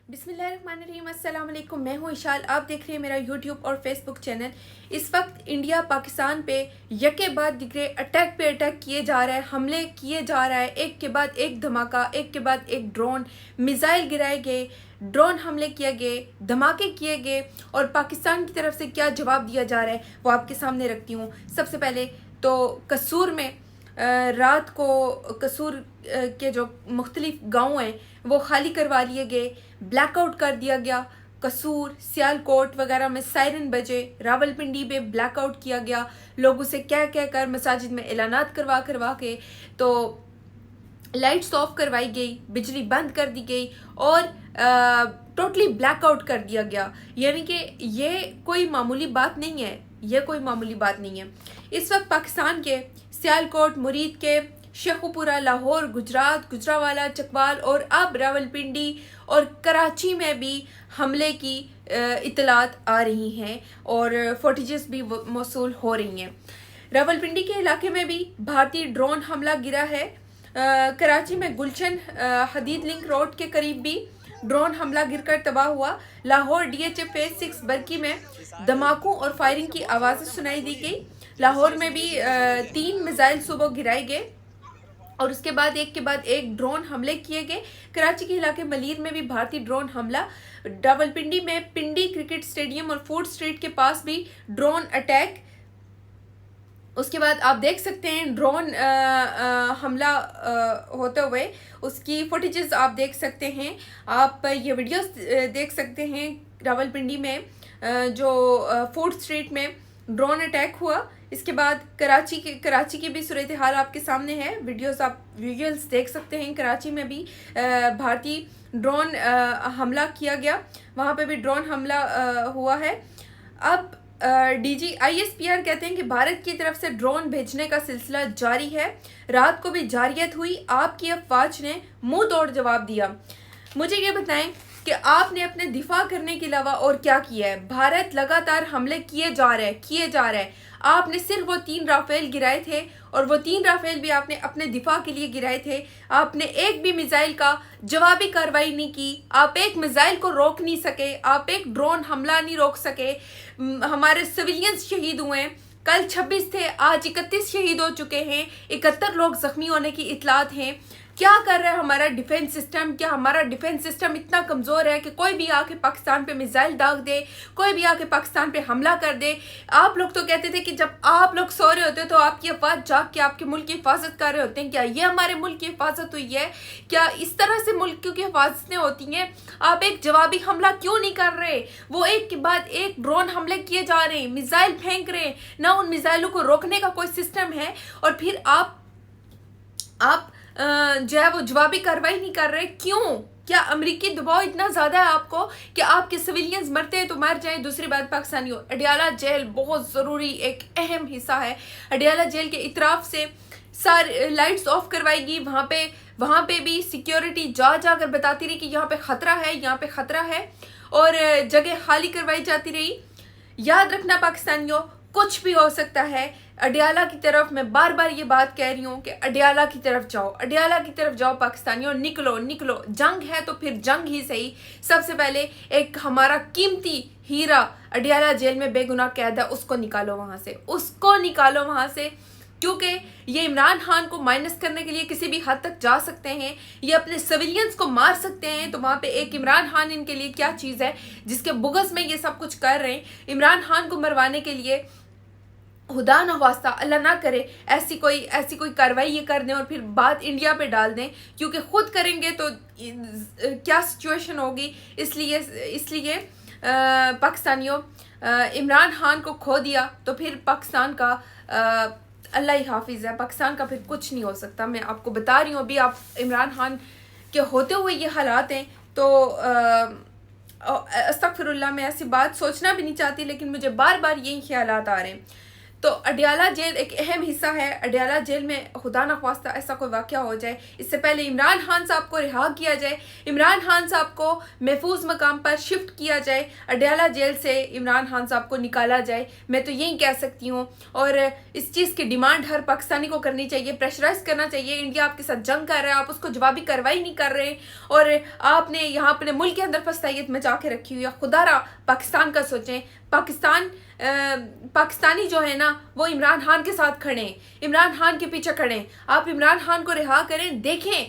बिस्मिल्लाहिर्रहमानिर्रहीम, अस्सलाम वालेकुम। मैं हूँ इशाल। आप देख रहे हैं मेरा यूट्यूब और फेसबुक चैनल। इस वक्त इंडिया पाकिस्तान पे यके बाद दिगरे अटैक पे अटैक किए जा रहा है, हमले किए जा रहा है। एक के बाद एक धमाका, एक के बाद एक ड्रोन, मिसाइल गिराए गए, ड्रोन हमले किए गए, धमाके किए गए और पाकिस्तान की तरफ से क्या जवाब दिया जा रहा है वो आपके सामने रखती हूँ। सबसे पहले तो कसूर में रात को कसूर के जो मुख्तलिफ गाँव हैं वो खाली करवा लिए गए, ब्लैकआउट कर दिया गया। कसूर, सियालकोट वगैरह में सायरन बजे, रावलपिंडी में ब्लैकआउट किया गया। लोगों से कह कह कर मसाजिद में ऐलानात करवा करवा के तो लाइट्स ऑफ करवाई गई, बिजली बंद कर दी गई और टोटली ब्लैकआउट कर दिया गया। यानी कि ये कोई मामूली बात नहीं है, ये कोई मामूली बात नहीं है। इस वक्त पाकिस्तान के सियालकोट, मुरीद के, शेखुपुरा, लाहौर, गुजरात, गुजरावाला, चकवाल और अब रावलपिंडी और कराची में भी हमले की इतलात आ रही हैं और फुटेजेस भी मौसूल हो रही हैं। रावलपिंडी के इलाके में भी भारतीय ड्रोन हमला गिरा है। कराची में गुलशन हदीद लिंक रोड के करीब भी ड्रोन हमला गिरकर तबाह हुआ। लाहौर DHA फेज 6 बरकी में धमाकों और फायरिंग की आवाज़ें सुनाई दी गई। लाहौर में भी 3 मिसाइल सुबह गिराए गए और उसके बाद एक ड्रोन हमले किए गए। कराची के इलाके मलीर में भी भारतीय ड्रोन हमला। रावलपिंडी में पिंडी क्रिकेट स्टेडियम और फूड स्ट्रीट के पास भी ड्रोन अटैक। उसके बाद आप देख सकते हैं ड्रोन हमला होते हुए, उसकी फुटेजेस आप देख सकते हैं। आप ये वीडियोस देख सकते हैं। रावलपिंडी में जो फूड स्ट्रीट में ड्रोन अटैक हुआ। इसके बाद कराची की भी सूरत हाल आपके सामने है। विजुअल्स देख सकते हैं। कराची में भी भारतीय ड्रोन हमला किया गया, वहाँ पे भी ड्रोन हमला हुआ है। अब DG ISPR कहते हैं कि भारत की तरफ से ड्रोन भेजने का सिलसिला जारी है। रात को भी जारियत हुई। आपकी अफवाज ने मुंह तोड़ जवाब दिया। मुझे ये बताएं कि आपने अपने दिफा करने के अलावा और क्या किया है। भारत लगातार हमले किए जा रहे हैं। आपने सिर्फ वो 3 राफेल गिराए थे और वो 3 राफेल भी आपने अपने दिफा के लिए गिराए थे। आपने एक भी मिसाइल का जवाबी कार्रवाई नहीं की। आप एक मिसाइल को रोक नहीं सके, आप एक ड्रोन हमला नहीं रोक सके। हमारे सिविलियंस शहीद हुए। कल 26 थे, आज 31 शहीद हो चुके हैं। 71 लोग जख्मी होने की इतलात हैं। क्या कर रहा है हमारा डिफेंस सिस्टम? क्या हमारा डिफेंस सिस्टम इतना कमज़ोर है कि कोई भी आके पाकिस्तान पे मिसाइल दाग दे, कोई भी आके पाकिस्तान पे हमला कर दे? आप लोग तो कहते थे कि जब आप लोग सो रहे होते तो आपकी अफवाज जाग के आपके मुल्क की हिफाजत कर रहे होते हैं। क्या ये हमारे मुल्क की हिफाजत हुई है? क्या इस तरह से मुल्क की हिफाजतें होती हैं? आप एक जवाबी हमला क्यों नहीं कर रहे? वो एक के बाद एक ड्रोन हमले किए जा रहे हैं, मिसाइल फेंक रहे हैं, ना उन मिसाइलों को रोकने का कोई सिस्टम है। और फिर आप जो है वो जवाबी कार्रवाई नहीं कर रहे। क्यों? क्या अमेरिकी दबाव इतना ज़्यादा है आपको कि आपके सिविलियंस मरते हैं तो मर जाएं? दूसरी बात, पाकिस्तानियों, अडियाला जेल बहुत ज़रूरी एक अहम हिस्सा है। अडियाला जेल के इतराफ से सारी लाइट्स ऑफ करवाएगी। वहाँ पे भी सिक्योरिटी जाकर बताती रही कि यहाँ पे ख़तरा है, यहाँ पे ख़तरा है और जगह खाली करवाई जाती रही। याद रखना पाकिस्तानियों, कुछ भी हो सकता है। अडियाला की तरफ मैं बार बार ये बात कह रही हूँ कि अडियाला की तरफ जाओ, अडियाला की तरफ जाओ पाकिस्तानियों। निकलो। जंग है तो फिर जंग ही सही। सबसे पहले एक हमारा कीमती हीरा अडियाला जेल में बेगुनाह कैद है, उसको निकालो वहाँ से, क्योंकि ये इमरान खान को माइनस करने के लिए किसी भी हद तक जा सकते हैं। ये अपने सिविलियंस को मार सकते हैं। तो वहाँ पे एक इमरान खान इनके लिए क्या चीज़ है जिसके बुग़्ज़ में ये सब कुछ कर रहे हैं? इमरान खान को मरवाने के लिए खुदा न वास्ता, अल्लाह ना करे, ऐसी कोई कार्रवाई ये कर दें और फिर बात इंडिया पे डाल दें, क्योंकि खुद करेंगे तो क्या सिचुएशन होगी। इसलिए पाकिस्तानियों, इमरान खान को खो दिया तो फिर पाकिस्तान का अल्लाह ही हाफिज़ है। पाकिस्तान का फिर कुछ नहीं हो सकता। मैं आपको बता रही हूँ, अभी आप इमरान खान के होते हुए ये हालात हैं तो अस्तगफिरुल्लाह, मैं ऐसी बात सोचना भी नहीं चाहती, लेकिन मुझे बार बार यही ख्यालात आ रहे हैं। तो अडयाला जेल एक अहम हिस्सा है। अडयाला जेल में खुदा न ख्वास्ता ऐसा कोई वाक़या हो जाए, इससे पहले इमरान खान साहब को रिहा किया जाए, इमरान खान साहब को महफूज मकाम पर शिफ्ट किया जाए, अडयाला जेल से इमरान खान साहब को निकाला जाए। मैं तो यही कह सकती हूँ। और इस चीज़ की डिमांड हर पाकिस्तानी को करनी चाहिए, प्रेशराइज करना चाहिए। इंडिया आपके साथ जंग कर रहा है, आप उसको जवाबी कार्रवाई नहीं कर रहे, और आपने यहाँ अपने मुल्क के अंदर फसाइयत मचा के रखी हुई है। खुदारा पाकिस्तान का सोचें। पाकिस्तानी जो है ना वो इमरान खान के साथ खड़े हैं, इमरान खान के पीछे खड़े हैं। आप इमरान खान को रिहा करें, देखें,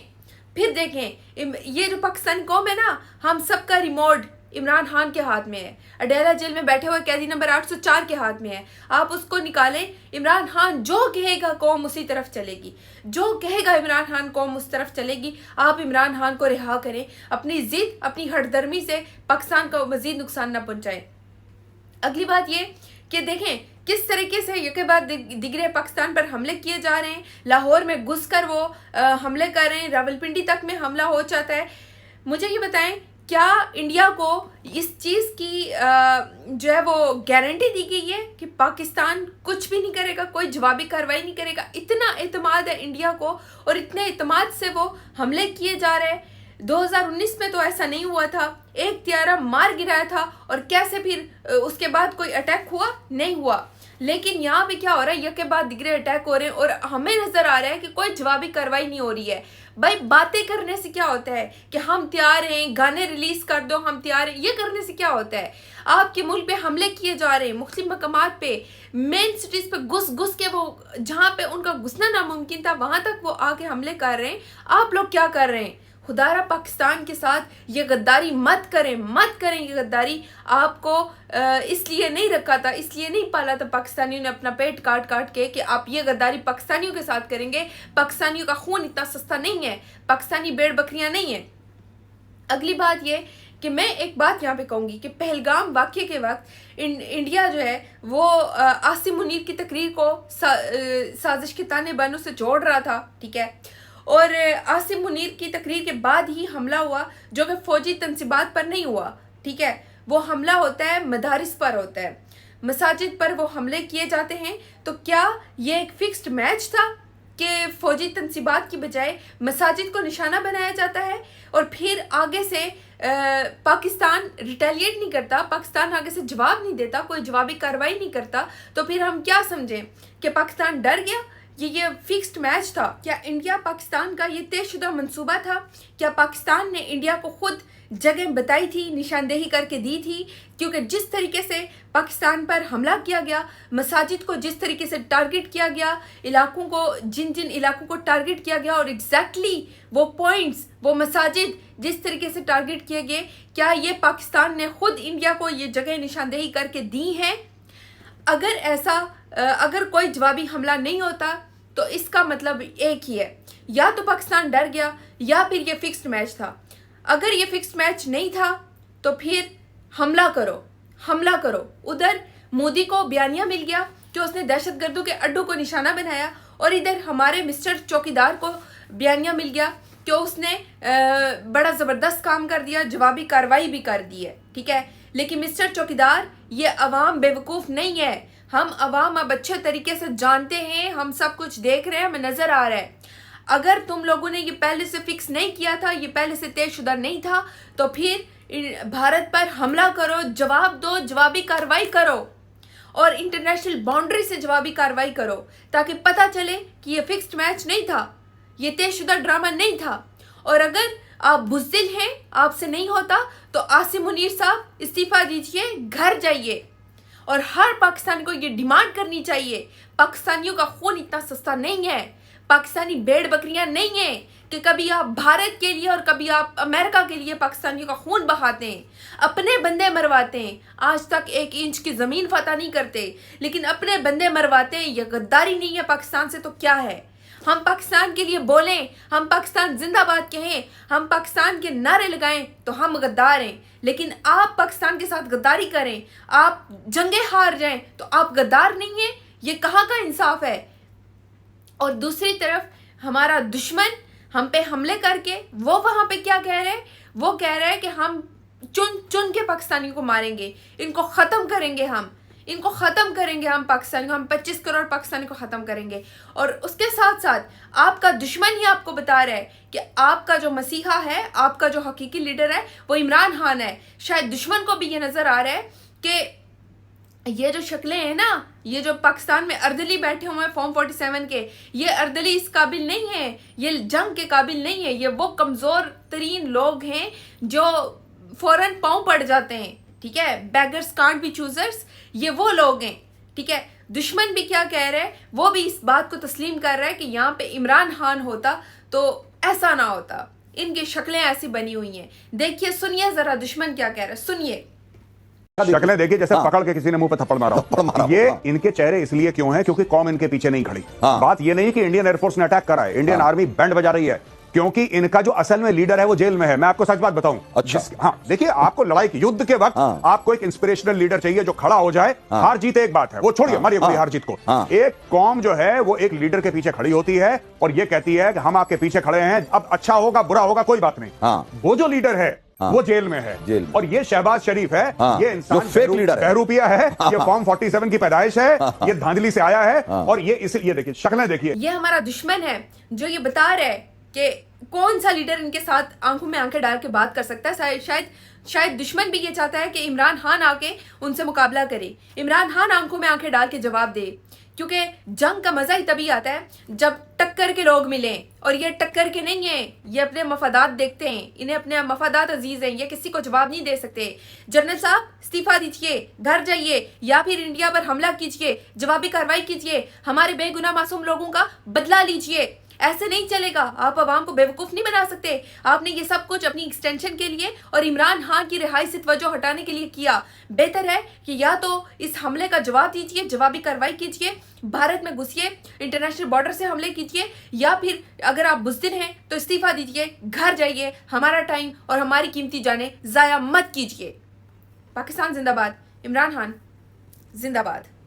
फिर देखें। ये जो पाकिस्तानी कौम है ना, हम सबका रिमोट इमरान खान के हाथ में है। अडयाला जेल में बैठे हुए कैदी नंबर 804 के हाथ में है। आप उसको निकालें। इमरान खान जो कहेगा कौम उसी तरफ चलेगी, जो कहेगा इमरान खान कौम उस तरफ चलेगी। आप इमरान खान को रिहा करें, अपनी जिद, अपनी हठधर्मी से पाकिस्तान को मजीद नुकसान न पहुँचाएं। अगली बात ये कि देखें किस तरीके से यके बाद दिगरे पाकिस्तान पर हमले किए जा रहे हैं। लाहौर में घुसकर वो हमले कर रहे हैं, रावलपिंडी तक में हमला हो जाता है। मुझे ये बताएं, क्या इंडिया को इस चीज़ की जो है वो गारंटी दी गई है कि पाकिस्तान कुछ भी नहीं करेगा, कोई जवाबी कार्रवाई नहीं करेगा? इतना एतमाद है इंडिया को, और इतने एतमाद से वो हमले किए जा रहे हैं। 2019 में तो ऐसा नहीं हुआ था, एक त्यारा मार गिराया था, और कैसे फिर उसके बाद कोई अटैक हुआ? नहीं हुआ। लेकिन यहाँ पे क्या हो रहा है, यके बाद दिगरे अटैक हो रहे हैं, और हमें नजर आ रहा है कि कोई जवाबी कार्रवाई नहीं हो रही है। भाई बातें करने से क्या होता है कि हम तैयार हैं, गाने रिलीज कर दो, हम तैयार हैं, ये करने से क्या होता है? आपके मुल्क पे हमले किए जा रहे हैं, मुख्तलिफ मकामात पे, मेन सिटीज पे घुस घुस के वो जहाँ पे उनका घुसना नामुमकिन था वहां तक वो आके हमले कर रहे हैं। आप लोग क्या कर रहे हैं? खुदारा पाकिस्तान के साथ ये गद्दारी मत करें, मत करें ये गद्दारी। आपको इसलिए नहीं रखा था, इसलिए नहीं पाला था पाकिस्तानियों ने अपना पेट काट काट के कि आप ये गद्दारी पाकिस्तानियों के साथ करेंगे। पाकिस्तानियों का खून इतना सस्ता नहीं है, पाकिस्तानी भेड़ बकरियां नहीं है। अगली बात ये कि मैं एक बात यहाँ पे कहूँगी कि पहलगाम वाक़ये के वक्त इंडिया जो है वो आसिम मुनीर की तकरीर को साजिश के ताने बानों से जोड़ रहा था, ठीक है। और आसिम मुनीर की तकरीर के बाद ही हमला हुआ, जो कि फ़ौजी तनसीबात पर नहीं हुआ, ठीक है। वो हमला होता है मदारिस पर होता है, मसाजिद पर वो हमले किए जाते हैं। तो क्या ये एक फिक्स्ड मैच था कि फ़ौजी तनसीबात की बजाय मसाजिद को निशाना बनाया जाता है, और फिर आगे से पाकिस्तान रिटेलिएट नहीं करता, पाकिस्तान आगे से जवाब नहीं देता, कोई जवाबी कार्रवाई नहीं करता? तो फिर हम क्या समझें कि पाकिस्तान डर गया? ये फिक्स्ड मैच था? क्या इंडिया पाकिस्तान का ये तयशुदा मंसूबा था? क्या पाकिस्तान ने इंडिया को खुद जगह बताई थी, निशानदेही करके दी थी? क्योंकि जिस तरीके से पाकिस्तान पर हमला किया गया, मसाजिद को जिस तरीके से टारगेट किया गया, इलाकों को, जिन जिन इलाकों को टारगेट किया गया, और एग्जैक्टली वो पॉइंट्स, वो मसाजिद जिस तरीके से टारगेट किए गए, क्या ये पाकिस्तान ने खुद इंडिया को ये जगह निशानदेही करके दी हैं? अगर ऐसा अगर कोई जवाबी हमला नहीं होता तो इसका मतलब एक ही है, या तो पाकिस्तान डर गया या फिर ये फिक्स्ड मैच था। अगर ये फिक्स्ड मैच नहीं था तो फिर हमला करो, हमला करो। उधर मोदी को बयानिया मिल गया कि उसने दहशतगर्दों के अड्डों को निशाना बनाया, और इधर हमारे मिस्टर चौकीदार को बयानिया मिल गया कि उसने बड़ा ज़बरदस्त काम कर दिया, जवाबी कार्रवाई भी कर दी है, ठीक है। लेकिन मिस्टर चौकीदार, ये अवाम बेवकूफ़ नहीं है। हम अवाम अब अच्छे तरीके से जानते हैं, हम सब कुछ देख रहे हैं, हमें नज़र आ रहा है। अगर तुम लोगों ने ये पहले से फिक्स नहीं किया था, ये पहले से तयशुदा नहीं था, तो फिर भारत पर हमला करो, जवाब दो, जवाबी कार्रवाई करो, और इंटरनेशनल बाउंड्री से जवाबी कार्रवाई करो, ताकि पता चले कि ये फिक्स्ड मैच नहीं था, ये तयशुदा ड्रामा नहीं था। और अगर आप बुज़दिल हैं, आपसे नहीं होता, तो आसिम मुनीर साहब इस्तीफ़ा दीजिए, घर जाइए। और हर पाकिस्तानी को ये डिमांड करनी चाहिए, पाकिस्तानियों का खून इतना सस्ता नहीं है, पाकिस्तानी भेड़ बकरियां नहीं है कि कभी आप भारत के लिए और कभी आप अमेरिका के लिए पाकिस्तानियों का खून बहाते हैं, अपने बंदे मरवाते हैं। आज तक 1 इंच की ज़मीन फतह नहीं करते, लेकिन अपने बंदे मरवाते हैं। यह गद्दारी नहीं है पाकिस्तान से तो क्या है? हम पाकिस्तान के लिए बोलें, हम पाकिस्तान जिंदाबाद कहें, हम पाकिस्तान के नारे लगाएं तो हम गद्दार हैं। लेकिन आप पाकिस्तान के साथ गद्दारी करें, आप जंगे हार जाएं तो आप गद्दार नहीं हैं? ये कहाँ का इंसाफ है? और दूसरी तरफ हमारा दुश्मन हम पे हमले करके वो वहाँ पे क्या कह रहे हैं? वो कह रहे हैं कि हम चुन चुन के पाकिस्तानी को मारेंगे, इनको ख़त्म करेंगे, हम इनको ख़त्म करेंगे हम पाकिस्तान को, हम 25 करोड़ पाकिस्तानी को ख़त्म करेंगे। और उसके साथ साथ आपका दुश्मन ही आपको बता रहा है कि आपका जो मसीहा है, आपका जो हकीकी लीडर है वो इमरान खान है। शायद दुश्मन को भी ये नज़र आ रहा है कि ये जो शक्लें हैं ना, ये जो पाकिस्तान में अर्दली बैठे हुए हैं फॉर्म 47 के, ये अर्दली इस काबिल नहीं है, ये जंग के काबिल नहीं है। ये वो कमज़ोर तरीन लोग हैं जो फ़ौरन पाँव पड़ जाते हैं, ठीक है। बेगर्स कांट बी चूजर्स, ये वो लोग हैं, ठीक है। दुश्मन भी क्या कह रहा है, वो भी इस बात को तस्लीम कर रहा है कि यहाँ पे इमरान खान होता तो ऐसा ना होता। इनकी शक्लें ऐसी बनी हुई हैं। देखिए, सुनिए जरा दुश्मन क्या कह रहा है, सुनिए। शक्लें देखिए जैसे पकड़ के किसी ने मुंह पे थप्पड़ मारा। ये इनके चेहरे इसलिए क्यों हैं क्योंकि कौम इनके पीछे नहीं खड़ी। बात ये नहीं कि इंडियन एयरफोर्स ने अटैक करा है, इंडियन आर्मी बैंड बजा रही है, क्योंकि इनका जो असल में लीडर है वो जेल में है। मैं आपको सच बात बताऊं। अच्छा। हाँ, देखिए, आपको लड़ाई की युद्ध के वक्त आपको एक इंस्पिरेशनल लीडर चाहिए जो खड़ा हो जाए। हार जीत एक बात है, वो छोड़िए मारिए पूरी हार जीत को। एक कौम जो है वो एक लीडर के पीछे खड़ी होती है और ये कहती है कि हम आपके पीछे खड़े हैं, अब अच्छा होगा बुरा होगा कोई बात नहीं। वो जो लीडर है वो जेल में है। और ये शहबाज शरीफ है, ये इंसान फेक लीडर है, बहरूपिया है, ये फॉर्म 47 की पैदाइश है, ये धांधली से आया है। और ये देखिए शक्लें देखिए। ये हमारा दुश्मन है जो ये बता रहा है कि कौन सा लीडर इनके साथ आंखों में आंखें डाल के बात कर सकता है। शायद दुश्मन भी ये चाहता है कि इमरान खान आके उनसे मुकाबला करे, इमरान खान आंखों में आंखें डाल के जवाब दे, क्योंकि जंग का मजा ही तभी आता है जब टक्कर के लोग मिलें। और ये टक्कर के नहीं है, ये अपने मफादात देखते हैं, इन्हें अपने मफादात अजीज हैं, ये किसी को जवाब नहीं दे सकते। जनरल साहब इस्तीफा दीजिए, घर जाइए, या फिर इंडिया पर हमला कीजिए, जवाबी कार्रवाई कीजिए, हमारे बेगुनाह मासूम लोगों का बदला लीजिए। ऐसे नहीं चलेगा, आप आवाम को बेवकूफ़ नहीं बना सकते। आपने ये सब कुछ अपनी एक्सटेंशन के लिए और इमरान खान की रिहाई से तवज्जो हटाने के लिए किया। बेहतर है कि या तो इस हमले का जवाब दीजिए, जवाबी कार्रवाई कीजिए, भारत में घुसिए, इंटरनेशनल बॉर्डर से हमले कीजिए, या फिर अगर आप बुज़दिल हैं तो इस्तीफा दीजिए, घर जाइए, हमारा टाइम और हमारी कीमती जानें ज़ाया मत कीजिए। पाकिस्तान जिंदाबाद, इमरान खान जिंदाबाद।